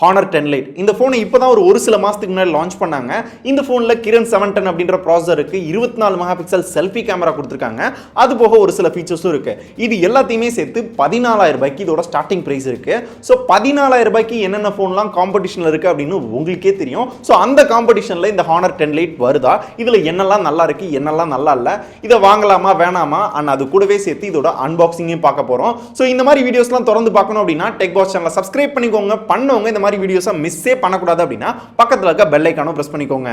Honor 10 Lite. இந்த ஃபோனை இப்போதான் ஒரு சில மாசத்துக்கு முன்னாடி லான்ச் பண்ணாங்க. இந்த ஃபோன்ல கிரண் 710 அப்படின்ற ப்ராசஸர் இருக்கு. 24 மெகா பிக்சல் செல்ஃபி கேமரா கொடுத்திருக்காங்க. அது போக ஒரு சில ஃபீச்சர்ஸும் இருக்கு. இது எல்லாத்தையுமே சேர்த்து 14000 ரூபாய்க்கு இதோட ஸ்டார்டிங் பிரைஸ் இருக்கு. சோ 14000 ரூபாய்க்கு என்னென்ன ஃபோன்லாம் காம்படிஷன்ல இருக்கு அப்படின்னு உங்களுக்கே தெரியும். சோ அந்த காம்படிஷன்ல இந்த Honor 10 Lite வருதா? இதுல என்னெல்லாம் நல்லா இருக்கு, என்னெல்லாம் நல்லா இல்ல, இத வாங்கலாமா வேணாமா அண்ட் அது கூடவே சேர்த்து இதோட அன்பாக்சிங்கையும் பார்க்க போறோம். சோ இந்த மாதிரி வீடியோஸ்லாம் தொடர்ந்து பார்க்கணும் அப்படின்னா டெக் பாக்ஸ் சேனலை சப்ஸ்கிரைப் பண்ணிக்கோங்க. பண்ணவங்க இந்த மாதிரி வீடியோஸை மிஸ்ஸே பண்ணக்கூடாது அப்படின்னா பக்கத்துல இருக்க பெல் ஐகானை பிரஸ் பண்ணிக்கோங்க.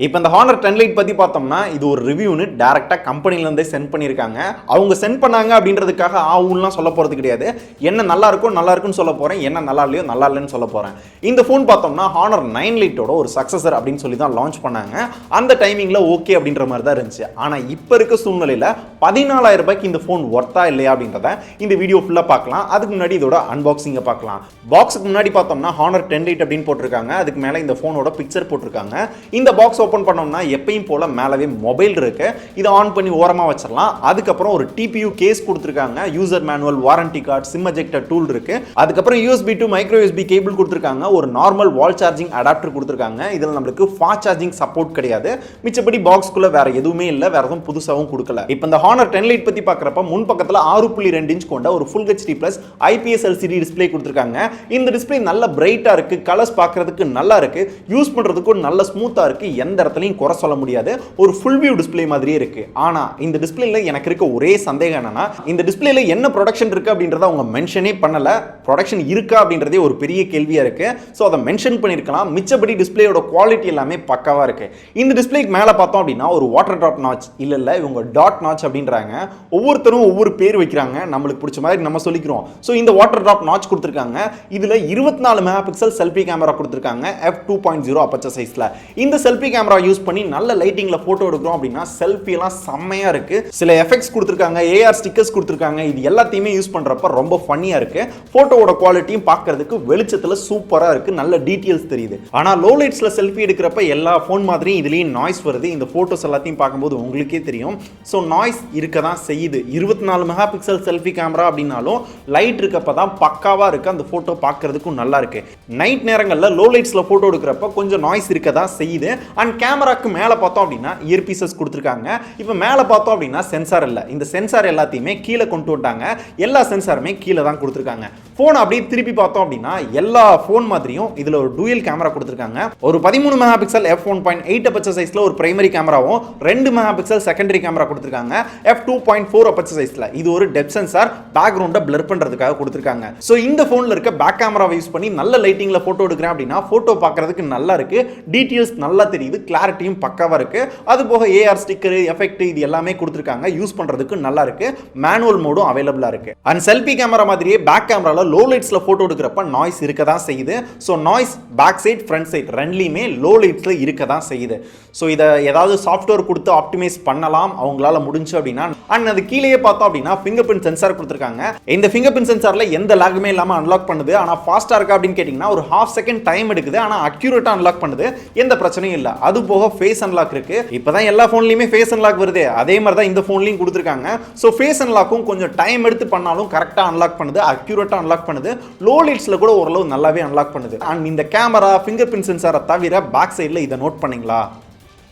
இப்போ இந்த Honor 10 Lite பத்தி பார்த்தோம்னா இது ஒரு ரிவ்யூன்னு டைரக்டா கம்பெனில இருந்தே சென்ட் பண்ணிருக்காங்க. அவங்க சென்ட் பண்ணாங்க அப்படின்றதுக்காக ஆவுல்லாம் சொல்ல போறது கிடையாது. என்ன நல்லா இருக்குன்னு சொல்ல போறேன், என்ன நல்லா இல்லையோ நல்லா இல்லைன்னு சொல்ல போறேன். இந்த ஃபோன் பார்த்தோம்னா Honor 9 Liteோட ஒரு சக்சஸர் அப்படின்னு சொல்லி தான் லான்ச் பண்ணாங்க. அந்த டைமிங்ல ஓகே அப்படின்ற மாதிரி தான் இருந்துச்சு. ஆனா இப்போ இருக்க சூழ்நிலையில 14000 ரூபாய்க்கு இந்த ஃபோன் ஒர்த்தா இல்லையா அப்படின்றத இந்த வீடியோ ஃபுல்லா பார்க்கலாம். அதுக்கு முன்னாடி இதோட அன்பாக்சிங்கை பார்க்கலாம். பாக்ஸுக்கு முன்னாடி பார்த்தோம்னா Honor 10 Lite அப்படின்னு போட்டிருக்காங்க. அதுக்கு மேல இந்த ஃபோனோட பிக்சர் போட்டிருக்காங்க. இந்த பாக்ஸ் ஓபன் பண்ணோம்னா எப்பயும் போல மேலவே மொபைல் இருக்கு. இத ஆன் பண்ணி ஓரமா வச்சிரலாம். அதுக்கு அப்புறம் ஒரு TPU கேஸ் கொடுத்திருக்காங்க. User manual, warranty card, sim ejector tool இருக்கு. அதுக்கு அப்புறம் USB to micro USB cable கொடுத்திருக்காங்க. ஒரு நார்மல் வால் சார்ஜிங் அடாப்டர் கொடுத்திருக்காங்க. இதுல நமக்கு ஃபாஸ்ட் சார்ஜிங் சப்போர்ட் கிடையாது. மிச்சபடி பாக்ஸ்க்குள்ள வேற எதுவுமே இல்ல, வேற எதுவும் புதுசாவும் கொடுக்கல. இப்போ இந்த Honor 10 Lite பத்தி பார்க்கறப்ப முன் பக்கத்துல 6.2 இன்ச் கொண்ட ஒரு Full HD+ IPS LCD display கொடுத்திருக்காங்க. இந்த டிஸ்ப்ளே நல்ல பிரைட்டா இருக்கு. கலர்ஸ் பார்க்கிறதுக்கு நல்லா இருக்கு. யூஸ் பண்றதுக்கு நல்ல ஸ்மூத்தா இருக்கு. எந்த இடத்துலயும் குறை சொல்ல முடியாது. ஒரு ஃபுல் வியூ டிஸ்ப்ளே மாதிரியே இருக்கு. ஆனா இந்த டிஸ்ப்ளேல எனக்கு இருக்க ஒரே சந்தேகம் என்னன்னா இந்த டிஸ்ப்ளேல என்ன ப்ரொடக்ஷன் இருக்கு அப்படின்றத அவங்க மென்ஷனே பண்ணல. ப்ரொடக்ஷன் இருக்கா அப்படின்றதே ஒரு பெரிய கேள்வியா இருக்கு. சோ அதை மென்ஷன் பண்ணிருக்கலாம். மிச்சபடி டிஸ்ப்ளேயோட குவாலிட்டி எல்லாமே பக்காவா இருக்கு. இந்த டிஸ்ப்ளேக்கு மேல பார்த்தோம் அப்படின்னா ஒரு வாட்டர் டிராப் நாட்ச் இல்ல இவங்க டாட் நாட்ச் அப்படின்றாங்க. ஒவ்வொருத்தரும் ஒவ்வொரு பேர் வைக்கிறாங்க. நம்மளுக்கு பிடிச்ச மாதிரி நம்ம சொல்லிக்கிறோம். சோ இந்த வாட்டர் டிராப் நாட்ச் கொடுத்திருக்காங்க. இதுல 24 மெகா பிக்சல் செல்ஃபி கேமரா கொடுத்திருக்காங்க. f2.0 அப்பச்சர் சைஸ்ல. இந்த செல்ஃபி கேமரா யூஸ் பண்ணி நல்ல லைட்டிங்ல போட்டோ எடுக்கிறோம் அப்படின்னா செல்ஃபி எல்லாம் செம்மையா இருக்கு. சில எஃபெக்ட்ஸ் கொடுத்திருக்காங்க, AR ஸ்டிக்கர்ஸ் கொடுத்திருக்காங்க. இது எல்லாத்தையுமே யூஸ் பண்றப்ப ரொம்ப ஃபன்னியா இருக்கு. போட்டோவோட குவாலிட்டியும் பார்க்கிறதுக்கு வெளிச்சத்துல சூப்பரா இருக்கு. நல்ல டீடைல்ஸ் தெரியுது. ஆனா லோ லைட்ஸ்ல செல்ஃபி எடுக்கிறப்ப எல்லா ஃபோன் மாதிரியும் இதுலயும் நாய்ஸ் வருது. இந்த போட்டோஸ் எல்லாத்தையும் பார்க்கும்போது உங்களுக்கே தெரியும். சோ நாய்ஸ் இருக்க தான் செய்யுது. 24 மெகா பிக்சல் செல்ஃபி கேமரா அப்படின்னாலும் லைட் இருக்கப்ப தான் பக்காவா இருக்கு. அந்த போட்டோ பார்க்கிறதுக்கும் நல்லா இருக்கு. நைட் நேரங்கள்ல லோ லைட்ஸ்ல போட்டோ எடுக்கிறப்ப கொஞ்சம் நாய்ஸ் இருக்க தான் செய்யுது. அண்ட் கேமராக்கு மேல பார்த்தோம் அப்படின்னா இயர் பீசஸ் கொடுத்திருக்காங்க. இப்போ மேல பார்த்தோம் அப்படின்னா சென்சார் இல்ல. இந்த சென்சார் எல்லாத்தையுமே கீழே கொண்டு வந்துட்டாங்க. எல்லா சென்சாருமே கீழே தான் கொடுத்திருக்காங்க. போன் அப்படியே திருப்பி பார்த்தோம் அப்படின்னா எல்லா போன் மாதிரியும் இதுல ஒரு டூயல் கேமரா கொடுத்திருக்காங்க. ஒரு 13 மெகா பிக்சல் f1.8 அப்பச்சர் சைஸ்ல ஒரு பிரைமரி கேமராவும் 2 மெகா பிக்சல் செகண்டரி கேமரா கொடுத்திருக்காங்க. f2.4 அப்பச்சர் சைஸ்ல. இது ஒரு டெப்த் சென்சார், பேக்ரவுண்ட பிளர் பண்றதுக்காக கொடுத்திருக்காங்க. சோ இந்த போன்ல இருக்க பேக் கேமராவை யூஸ் பண்ணி நல்ல லைட்டிங்ல போட்டோ எடுக்கிறேன் அப்படின்னா போட்டோ பார்க்கிறதுக்கு நல்லா இருக்கு. டீடைல்ஸ் நல்லா தெரியுது. கிளாரிட்டியும் பக்காவா இருக்கு. அது போக AR ஸ்டிக்கர், எஃபெக்ட் இது எல்லாமே கொடுத்திருக்காங்க. யூஸ் பண்றதுக்கு நல்லா இருக்கு. மேனுவல் மோடும் அவைலபிளா இருக்கு. அண்ட் செல்ஃபி கேமரா மாதிரியே பேக் கேமரால லோ லைட்ஸ்ல போட்டோ எடுக்கிறப்ப நாய்ஸ் இருக்க தான் செய்யுது. So noise back side front side ரெண்டுலயுமே லோ லைட்ஸ்ல இருக்க தான் செய்யுது. சோ இத ஏதாவது சாஃப்ட்வேர் கொடுத்து ஆப்டிமைஸ் பண்ணலாம் அவங்களால முடிஞ்சு அப்படின்னா. அண்ட் அது கீழேயே பார்த்தோம் அப்படின்னா ஃபிங்கர் பிரிண்ட் சென்சார் கொடுத்திருக்காங்க. இந்த ஃபிங்கர் பிரிண்ட் சென்சார்ல எந்த லாகுமே இல்லாம அன்லாக் பண்ணுது. ஆனா ஃபாஸ்டா இருக்கா அப்படின்னு கேட்டீங்கன்னா ஒரு ½ செகண்ட் டைம் எடுக்குது. ஆனா அக்யூரேட்டா அன்லாக் பண்ணுது. எந்த பிரச்சனையும் இல்ல. அது போக ஃபேஸ் அன்லாக் இருக்கு. இப்பதான் எல்லா போன்லயுமே ஃபேஸ் அன்லாக் வருது. அதே மாதிரி தான் இந்த போன்லயும் கொடுத்திருக்காங்க. சோ ஃபேஸ் அன்லாக்கும் கொஞ்சம் டைம் எடுத்து பண்ணாலும் கரெக்ட்டா அன்லாக் பண்ணுது. அக்யூரேட்டா அன்லாக் பண்ணுது. லோ லைட்ஸ்ல கூட ஓரளவு நல்லாவே அன்லாக் பண்ணுது. அண்ட் இந்த கேமரா ஃபிங்கர் பிரிண்ட் சென்சாரை தவிர பேக் சைடுல இதை நோட் பண்ணீங்களா?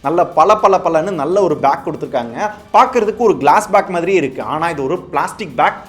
நல்ல பலன்னு நல்ல ஒரு பேக் கொடுத்திருக்காங்க. பார்க்கிறதுக்கு ஒரு கிளாஸ் பேக் மாதிரி இருக்கு. ஆனா இது ஒரு பிளாஸ்டிக் பேக்.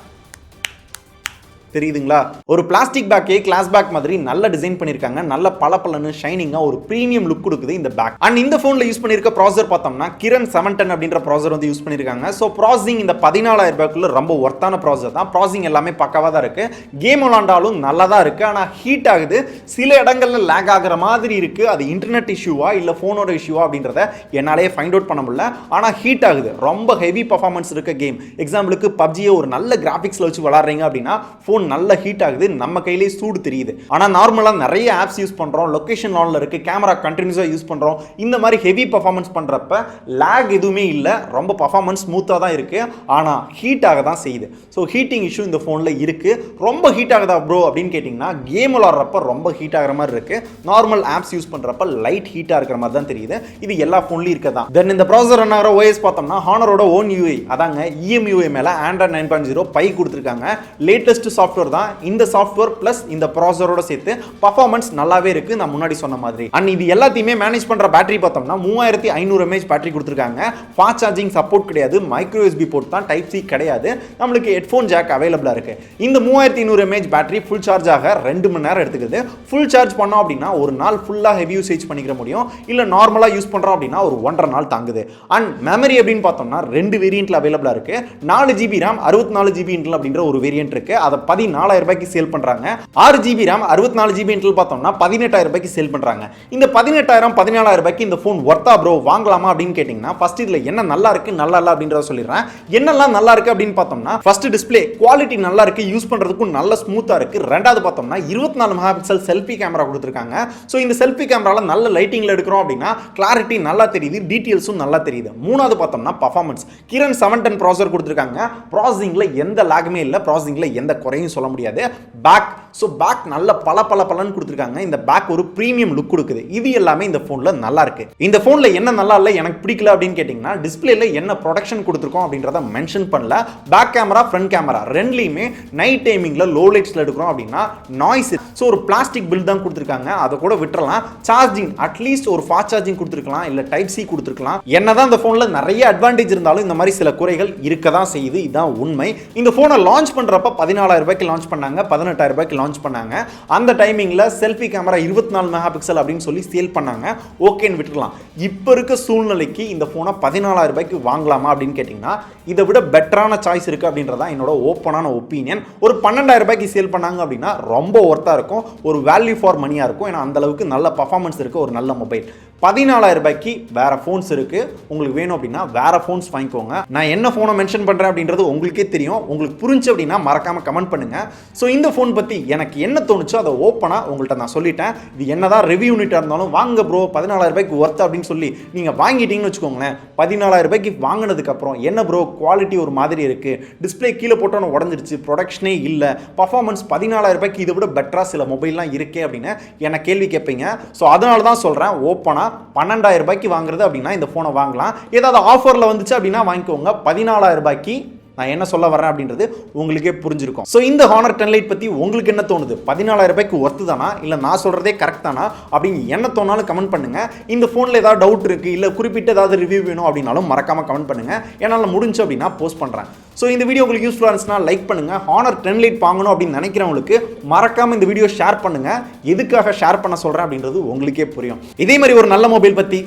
தெரியுதுங்களா? ஒரு பிளாஸ்டிக் பேக்கே கிளாஸ் பேக் மாதிரி நல்ல டிசைன் பண்ணிருக்காங்க. நல்ல பளபளன்னு ஷைனிங்கா ஒரு பிரீமியம் லுக் கொடுக்குது இந்த பேக். அண்ட் இந்த போன்ல யூஸ் பண்ணிருக்க ப்ராசஸர் பார்த்தோம்னா கிரண் 710 அப்படின்ற ப்ராசஸர் வந்து யூஸ் பண்ணிருக்காங்க. சோ ப்ராசஸிங் இந்த 14000 ரூபாய்க்குள்ள ரொம்ப ஒர்த்தான ப்ராசஸர் தான். ப்ராசஸிங் எல்லாமே பக்காவா தான் இருக்கு. கேம் விளையாண்டாலும் நல்லா தான் இருக்கு. ஆனா ஹீட் ஆகுது. சில இடங்கள்ல லேக் ஆகுற மாதிரி இருக்கு. அது இன்டர்நெட் இஷ்யூவா இல்ல போனோட இஷ்யூவா அப்படின்றத என்னாலேயே ஃபைண்ட் அவுட் பண்ண முடியல. ஆனா ஹீட் ஆகுது. ரொம்ப ஹெவி பெர்ஃபார்மன்ஸ் இருக்க கேம். எக்ஸாம்பிளுக்கு PUBG ஒரு நல்ல கிராபிக்ஸ்ல வச்சு விளையாடுறீங்க அப்படின்னா ஃபோன் நல்ல ஹீட் ஆகுது, நம்ம கையிலேயே சூடு தெரியுது. ஆனால் நார்மலாக நிறைய ஆப்ஸ் யூஸ் பண்ணுறோம், லொக்கேஷன் ஆனில் இருக்குது, கேமரா கண்டினியூஸாக யூஸ் பண்ணுறோம், இந்த மாதிரி ஹெவி பர்ஃபார்மன்ஸ் பண்ணுறப்ப லேக் எதுவுமே இல்லை, ரொம்ப பர்ஃபார்மன்ஸ் ஸ்மூத்தாக தான் இருக்குது. ஆனால் ஹீட் ஆக தான் செய்யுது. ஸோ ஹீட்டிங் இஷ்யூ இந்த ஃபோனில் இருக்குது. ரொம்ப ஹீட் ஆகுதா ப்ரோ அப்படின்னு கேட்டிங்கன்னா, கேம் விளாட்றப்ப ரொம்ப ஹீட் ஆகிற மாதிரி இருக்குது. நார்மல் ஆப்ஸ் யூஸ் பண்ணுறப்ப லைட் ஹீட்டாக இருக்கிற மாதிரி தான் தெரியுது. இது எல்லா ஃபோன்லையும் இருக்கதான். தென் இந்த ப்ராசஸர் ரன் ஆகிற ஓஎஸ் பார்த்தோம்னா ஹானரோட ஓன் யூஐ, அதாங்க EMUI மேலே ஆண்ட்ராய்ட் 9.0 பை கொடுத்துருக்காங்க. லேட்டஸ்ட் சாஃப்ட்வேர் தான். இந்த சாஃப்ட்வேர் ப்ளஸ் இந்த ப்ராசஸரோட சேர்த்து பர்ஃபார்மன்ஸ் நல்லாவே இருக்குது, நான் முன்னாடி சொன்ன மாதிரி. அண்ட் இது எல்லாத்தையுமே மேனேஜ் பண்ணுற பேட்டரி பார்த்தோம்னா 3500 mAh பேட்டரி கொடுத்துருக்காங்க. ஃபாஸ்ட் சார்ஜிங் சப்போர்ட் கிடையாது, மைக்ரோ USB போர்ட் தான், டைப் சி கிடையாது. நம்மளுக்கு ஹெட்ஃபோன் ஜாக் அவைலபிளாக இருக்குது. இந்த 3500 mAh பேட்டரி ஃபுல் சார்ஜ் ஆக 2 மணி நேரம் எடுத்துக்குது. ஃபுல் சார்ஜ் பண்ணோம் அப்படின்னா ஒரு நாள் ஃபுல்லாக ஹெவி யூசேஜ் பண்ணிக்கிற முடியும். இல்லை நார்மலாக யூஸ் பண்ணுறோம் அப்படின்னா ஒரு 1.5 நாள் தாங்குது. அண்ட் மெமரி அப்படின்னு பார்த்தோம்னா 2 வேரியண்ட்டில் அவைலபிளாக இருக்குது. 4GB RAM 64GB இன்டல் அப்படின்ற ஒரு வேரியன்ட் இருக்குது. அதை 14,000 ரூபாய்க்கு சேல் பண்ணுறாங்க. 6GB RAM 64GB இன்டல் பார்த்தோம்னா 18,000 ரூபாய்க்கு சேல் பண்ணுறாங்க. இந்த 18,000 14,000 ரூபாய்க்கு இந்த ஃபோன் ஒர்த்தா ப்ரோ, வாங்கலாமா அப்படின்னு கேட்டிங்கன்னா, ஃபர்ஸ்ட் இதில் என்ன நல்லா இருக்குது நல்லா இல்லை அப்படின்றத சொல்லிடுறேன். என்னெல்லாம் நல்லா இருக்குது அப்படின்னு பார்த்தோம்னா, ஃபர்ஸ்ட் டிஸ்பிளே குவாலிட்டி நல்லா இருக்குது, யூஸ் பண்ணுறதுக்கும் நல்ல ஸ்மூத்தாக இருக்குது. ரெண்டாவது பார்த்தோம்னா 24 மெகா பிக்சல் செல்ஃபி கேமரா கொடுத்துருக்காங்க. ஸோ இந்த செல்ஃபி கேமராவில் நல்ல லைட்டிங்கில் எடுக்கிறோம் அப்படின்னா கிளாரிட்டி நல்லா தெரியுது, டீட்டெயில்ஸும் நல்லா தெரியுது. மூணாவது பார்த்தோம்னா பர்ஃபார்மன்ஸ். கிரண் 710 ப்ராசஸர் கொடுத்துருக்காங்க. ப்ராசஸிங்கில் எந்த லாகுமே இல்லை, ப்ராசஸிங்கில் எந்த குறையும் சொல்ல முடியாது. பேக் நல்ல பலன்னு கொடுத்துருக்காங்க. இந்த பேக் ஒரு பிரீமியம் லுக் கொடுக்குது. இது எல்லாமே இந்த ஃபோனில் நல்லா இருக்கு. இந்த ஃபோனில் என்ன நல்லா இல்லை எனக்கு பிடிக்கல அப்படின்னு கேட்டிங்கன்னா, டிஸ்பிளேல என்ன ப்ரொடக்ஷன் கொடுத்துருக்கோம் அப்படின்றத மென்ஷன் பண்ணல. பேக் கேமரா ஃப்ரண்ட் கேமரா ரெண்டுலையுமே நைட் டைமிங்கில் லோ லைட்ஸில் எடுக்கிறோம் அப்படின்னா நாய்ஸ், ஸோ ஒரு பிளாஸ்டிக் பில்ட் தான் கொடுத்துருக்காங்க, அதை கூட விட்டுறலாம். சார்ஜிங் அட்லீஸ்ட் ஒரு ஃபாஸ்ட் சார்ஜிங் கொடுத்துருக்கலாம், இல்லை டைப் சி கொடுத்துருக்கலாம். என்னதான் இந்த ஃபோனில் நிறைய அட்வான்டேஜ் இருந்தாலும் இந்த மாதிரி சில குறைகள் இருக்க தான் செய்யுது, இதுதான் உண்மை. இந்த ஃபோனை லான்ச் பண்ணுறப்ப 14,000 ரூபாய்க்கு லான்ச் பண்ணாங்க, 18,000 ரூபாய்க்கு லான்ச் பண்ணாங்க. அந்த டைமிங்கில் செல்ஃபி கேமரா 24 மெகா பிக்சல் அப்படின்னு சொல்லி சேல் பண்ணாங்க. ஓகேன்னு விட்டுக்கலாம். இப்போ இருக்க சூழ்நிலைக்கு இந்த ஃபோனை 14,000 ரூபாய்க்கு வாங்கலாமா அப்படின்னு கேட்டிங்கன்னா, இதை விட பெட்டரான சாய்ஸ் இருக்குது அப்படின்றதா என்னோட ஓப்பனான ஒப்பீனியன். ஒரு 12,000 ரூபாய்க்கு சேல் பண்ணாங்க அப்படின்னா ரொம்ப ஒர்த்தாக இருக்கும், ஒரு வேல்யூ ஃபார் மணியாக இருக்கும். ஏன்னா அந்த அளவுக்கு நல்ல பர்ஃபார்மன்ஸ் இருக்குது ஒரு நல்ல மொபைல். 14,000 ரூபாய்க்கு வேற ஃபோன்ஸ் இருக்குது. உங்களுக்கு வேணும் அப்படின்னா வேற ஃபோன்ஸ் வாங்கிக்கோங்க. நான் என்ன ஃபோனை மென்ஷன் பண்ணுறேன் அப்படின்றது உங்களுக்கே தெரியும். உங்களுக்கு புரிஞ்சு அப்படின்னா மறக்காமல் கமெண்ட் பண்ணுங்கள். ஸோ இந்த ஃபோன் பற்றி எனக்கு என்ன தோணுச்சோ அதை ஓப்பனாக உங்கள்கிட்ட நான் சொல்லிட்டேன். இது என்னதான் ரிவ்யூ யூனிட்டாக இருந்தாலும் வாங்க ப்ரோ 14,000 ரூபாய்க்கு ஒர்த்து அப்படின்னு சொல்லி நீங்கள் வாங்கிட்டீங்கன்னு வச்சுக்கோங்களேன். 14,000 ரூபாய்க்கு வாங்கினதுக்கப்புறம் என்ன ப்ரோ குவாலிட்டி ஒரு மாதிரி இருக்குது, டிஸ்பிளே கீழே போட்டோன்னு உடஞ்சிருச்சு, ப்ரொடக்ஷனே இல்லை, பர்ஃபார்மன்ஸ் 14,000 ரூபாய்க்கு இதை விட பெட்டராக சில மொபைல்லாம் இருக்கே அப்படின்னு என்ன கேள்வி கேட்பீங்க. ஸோ அதனால தான் சொல்கிறேன் ஓப்பனாக 12,000 ரூபாய்க்கு வாங்குறது அப்படின்னா இந்த ஃபோனை வாங்கலாம். ஏதாவது ஆஃபரில் வந்துச்சு அப்படின்னா வாங்கிக்கோங்க. 14,000 ரூபாய்க்கு நான் என்ன சொல்ல வரேன் அப்படின்றது உங்களுக்கே புரிஞ்சிருக்கும். ஸோ இந்த ஹானர் 10 லைட் பற்றி உங்களுக்கு என்ன தோணுது? 14,000 ரூபாய்க்கு ஒர்த்து தானா, இல்லை நான் சொல்கிறதே கரெக்ட் தானா அப்படின்னு என்ன தோணாலும் கமெண்ட் பண்ணுங்கள். இந்த ஃபோனில் ஏதாவது டவுட் இருக்குது, இல்லை குறிப்பிட்ட ஏதாவது ரிவ்யூ வேணும் அப்படின்னாலும் மறக்காமல் கமெண்ட் பண்ணுங்கள். என்னால் முடிஞ்சு அப்படின்னா போஸ்ட் பண்ணுறேன். ஸோ இந்த வீடியோ உங்களுக்கு யூஸ்ஃபுல்லாக இருந்துச்சுன்னா லைக் பண்ணுங்கள். ஹானர் 10 லைட் வாங்கணும் அப்படின்னு நினைக்கிறவங்களுக்கு மறக்காமல் இந்த வீடியோ ஷேர் பண்ணுங்கள். எதுக்காக ஷேர் பண்ண சொல்கிறேன் அப்படின்றது உங்களுக்கே புரியும். இதே மாதிரி ஒரு நல்ல மொபைல் பற்றி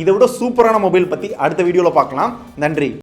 இதை விட சூப்பரான மொபைல் பற்றி அடுத்த வீடியோவில் பார்க்கலாம். நன்றி.